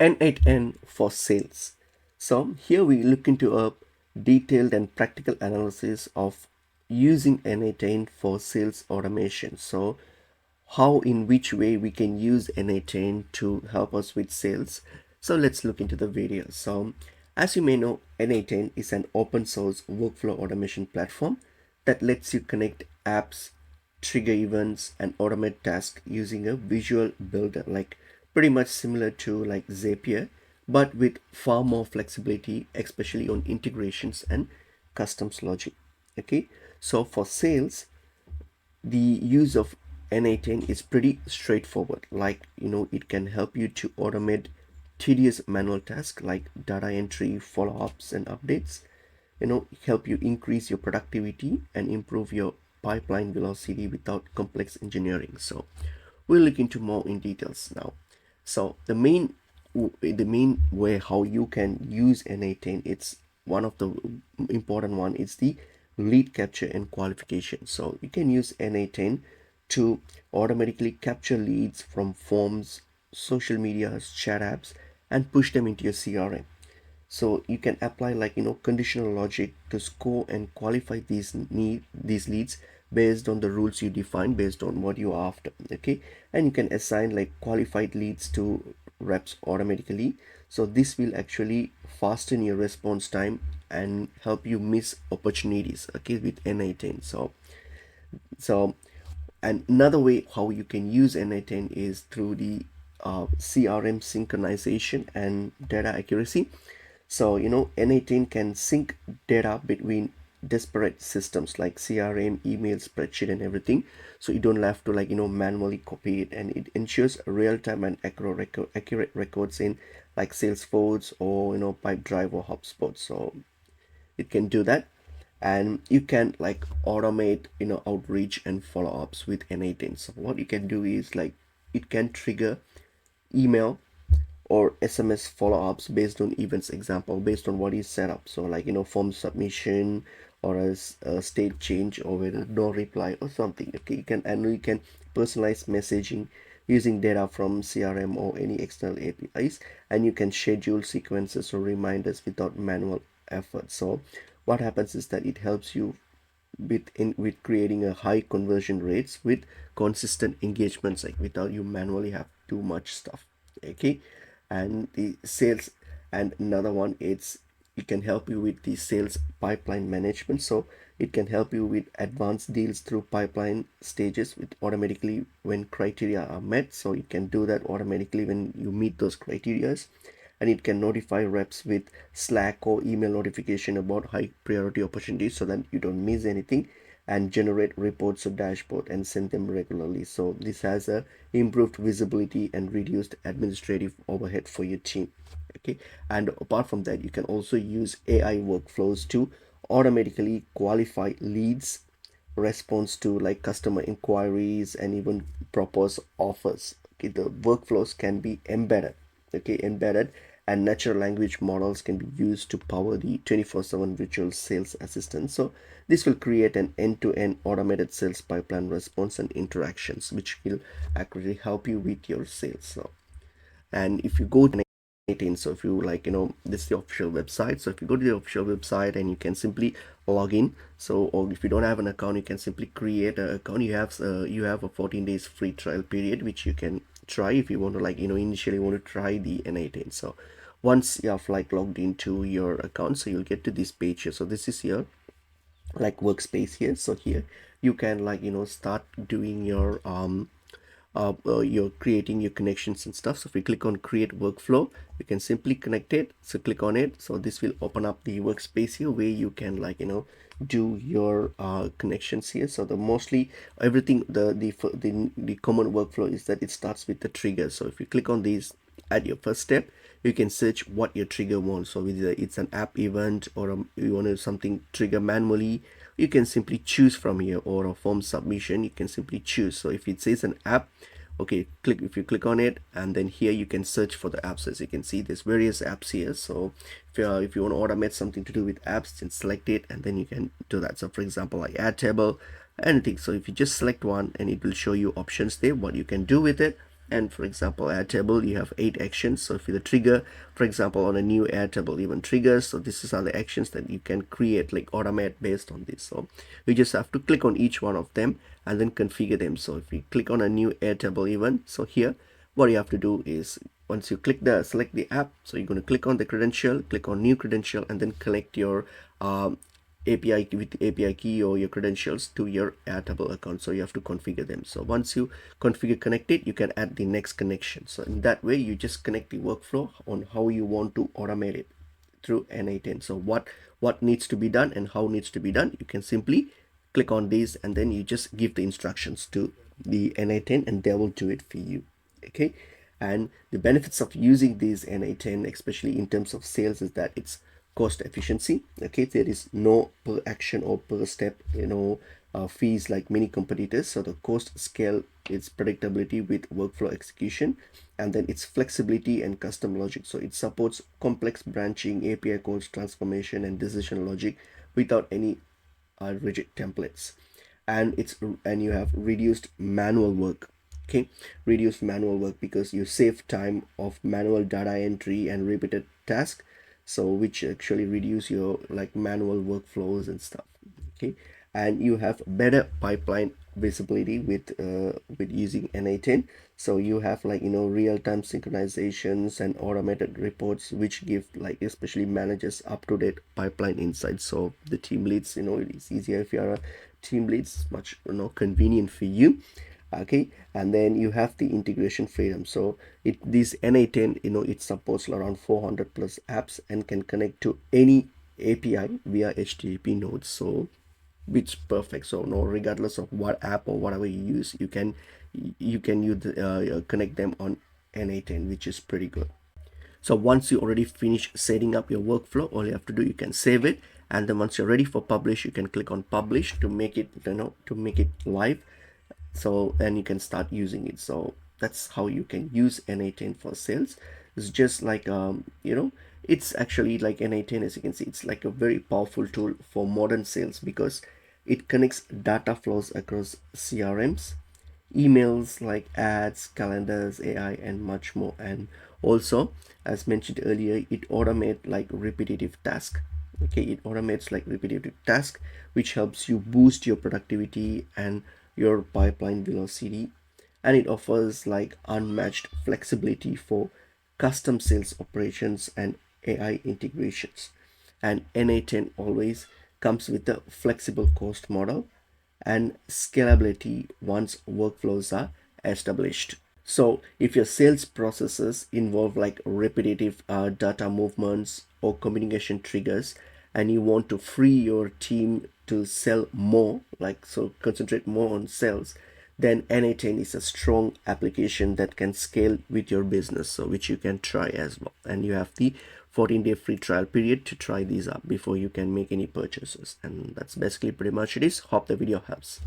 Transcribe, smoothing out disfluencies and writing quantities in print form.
N8n for sales. So here we look into a detailed and practical analysis of using N8n for sales automation. So how, in which way we can use N8n to help us with sales. So let's look into the video. So as you may know, N8n is an open source workflow automation platform that lets you connect apps, trigger events, and automate tasks using a visual builder, like pretty much similar to like Zapier, but with far more flexibility, especially on integrations and customs logic. Okay, so for sales, the use of N8n is pretty straightforward. Like, it can help you to automate tedious manual tasks like data entry, follow-ups, and updates. Help you increase your productivity and improve your pipeline velocity without complex engineering. So we'll look into more in details now. So the main way how you can use N8n, it's one of the important one is the lead capture and qualification. So you can use N8n to automatically capture leads from forms, social media, chat apps, and push them into your CRM. So you can apply like conditional logic to score and qualify these leads based on the rules you define, based on what you're after. Okay, and you can assign like qualified leads to reps automatically. So this will actually fasten your response time and help you miss opportunities, okay, with N8n. So and another way how you can use N8n is through the CRM synchronization and data accuracy. So N8n can sync data between disparate systems like CRM, email, spreadsheet, and everything. So you don't have to like manually copy it, and it ensures real-time and accurate records in like Salesforce or Pipedrive or HubSpot. So it can do that, and you can like automate outreach and follow-ups with N8n. So what you can do is like it can trigger email or SMS follow-ups based on events, example based on what is set up. So like form submission or a state change or whether no reply or something. Okay, you can personalize messaging using data from CRM or any external APIs, and you can schedule sequences or reminders without manual effort. So what happens is that it helps you with creating a high conversion rates with consistent engagements, like without you manually have too much stuff. Okay, and the sales, and another one, it can help you with the sales pipeline management. So it can help you with advanced deals through pipeline stages with automatically when criteria are met. So it can do that automatically when you meet those criterias, and it can notify reps with Slack or email notification about high priority opportunities so that you don't miss anything, and generate reports or dashboard and send them regularly. So this has a improved visibility and reduced administrative overhead for your team. Okay, and apart from that, you can also use AI workflows to automatically qualify leads, response to like customer inquiries, and even propose offers. Okay, the workflows can be embedded, and natural language models can be used to power the 24/7 virtual sales assistant. So this will create an end-to-end automated sales pipeline response and interactions, which will actually help you with your sales. So, and if you go to N8n, so if you like this is the official website. So if you go to the official website, and you can simply log in. So, or if you don't have an account, you can simply create an account. You have a 14 days free trial period, which you can try if you want to like initially want to try the N8n. So once you have like logged into your account, so you'll get to this page here. So this is your like workspace here. So here you can like start doing your you're creating your connections and stuff. So if we click on create workflow, you can simply connect it. So click on it. So this will open up the workspace here where you can like do your connections here. So the mostly everything, the common workflow is that it starts with the trigger. So if you click on these at your first step, you can search what your trigger wants. So whether it's an app event or you want to something trigger manually, you can simply choose from here, or a form submission, you can simply choose. So if it says an app, okay, if you click on it, and then here you can search for the apps. As you can see, there's various apps here. So if you want to automate something to do with apps, then select it, and then you can do that. So for example, like Airtable, anything. So if you just select one, and it will show you options there what you can do with it, And for example, Airtable, you have 8 actions. So if you the trigger, for example, on a new Airtable even triggers, so this is all the actions that you can create, like automate based on this. So you just have to click on each one of them and then configure them. So if you click on a new Airtable event, so here what you have to do is, once you select the app, so you're going to click on the credential, click on new credential, and then connect your API with the API key or your credentials to your Airtable account. So you have to configure them. So once you configure connect it, you can add the next connection. So in that way, you just connect the workflow on how you want to automate it through N8n. So what needs to be done and how needs to be done, you can simply click on these and then you just give the instructions to the N8n and they will do it for you. Okay. And the benefits of using these N8n, especially in terms of sales, is that it's cost efficiency. Okay, there is no per action or per step fees like many competitors. So the cost scale, its predictability with workflow execution, and then its flexibility and custom logic. So it supports complex branching, API calls, transformation, and decision logic without any rigid templates. And you have reduced manual work. Okay, reduced manual work because you save time of manual data entry and repeated task, so which actually reduce your like manual workflows and stuff. Okay, and you have better pipeline visibility with using N8n. So you have like real-time synchronizations and automated reports which give like especially managers up-to-date pipeline insights. So the team leads, it is easier if you are a team leads, much convenient for you. Okay, and then you have the integration freedom. So this N8n, it supports around 400 plus apps and can connect to any API via HTTP nodes. So which perfect. So no, regardless of what app or whatever you use, you can use connect them on N8n, which is pretty good. So once you already finish setting up your workflow, all you have to do, you can save it, and then once you're ready for publish, you can click on publish to make it live. So and you can start using it. So that's how you can use N8n for sales. It's just like it's actually like N8n, as you can see, it's like a very powerful tool for modern sales because it connects data flows across CRMs, emails like ads, calendars, AI, and much more. And also, as mentioned earlier, it automates like repetitive task. Okay, it automates like repetitive task, which helps you boost your productivity and your pipeline velocity. And it offers like unmatched flexibility for custom sales operations and AI integrations. And N8n always comes with a flexible cost model and scalability once workflows are established. So if your sales processes involve like repetitive data movements or communication triggers, and you want to free your team to sell more, like so concentrate more on sales, then N8n is a strong application that can scale with your business, so which you can try as well. And you have the 14-day free trial period to try these up before you can make any purchases. And that's basically pretty much it is. Hope the video helps.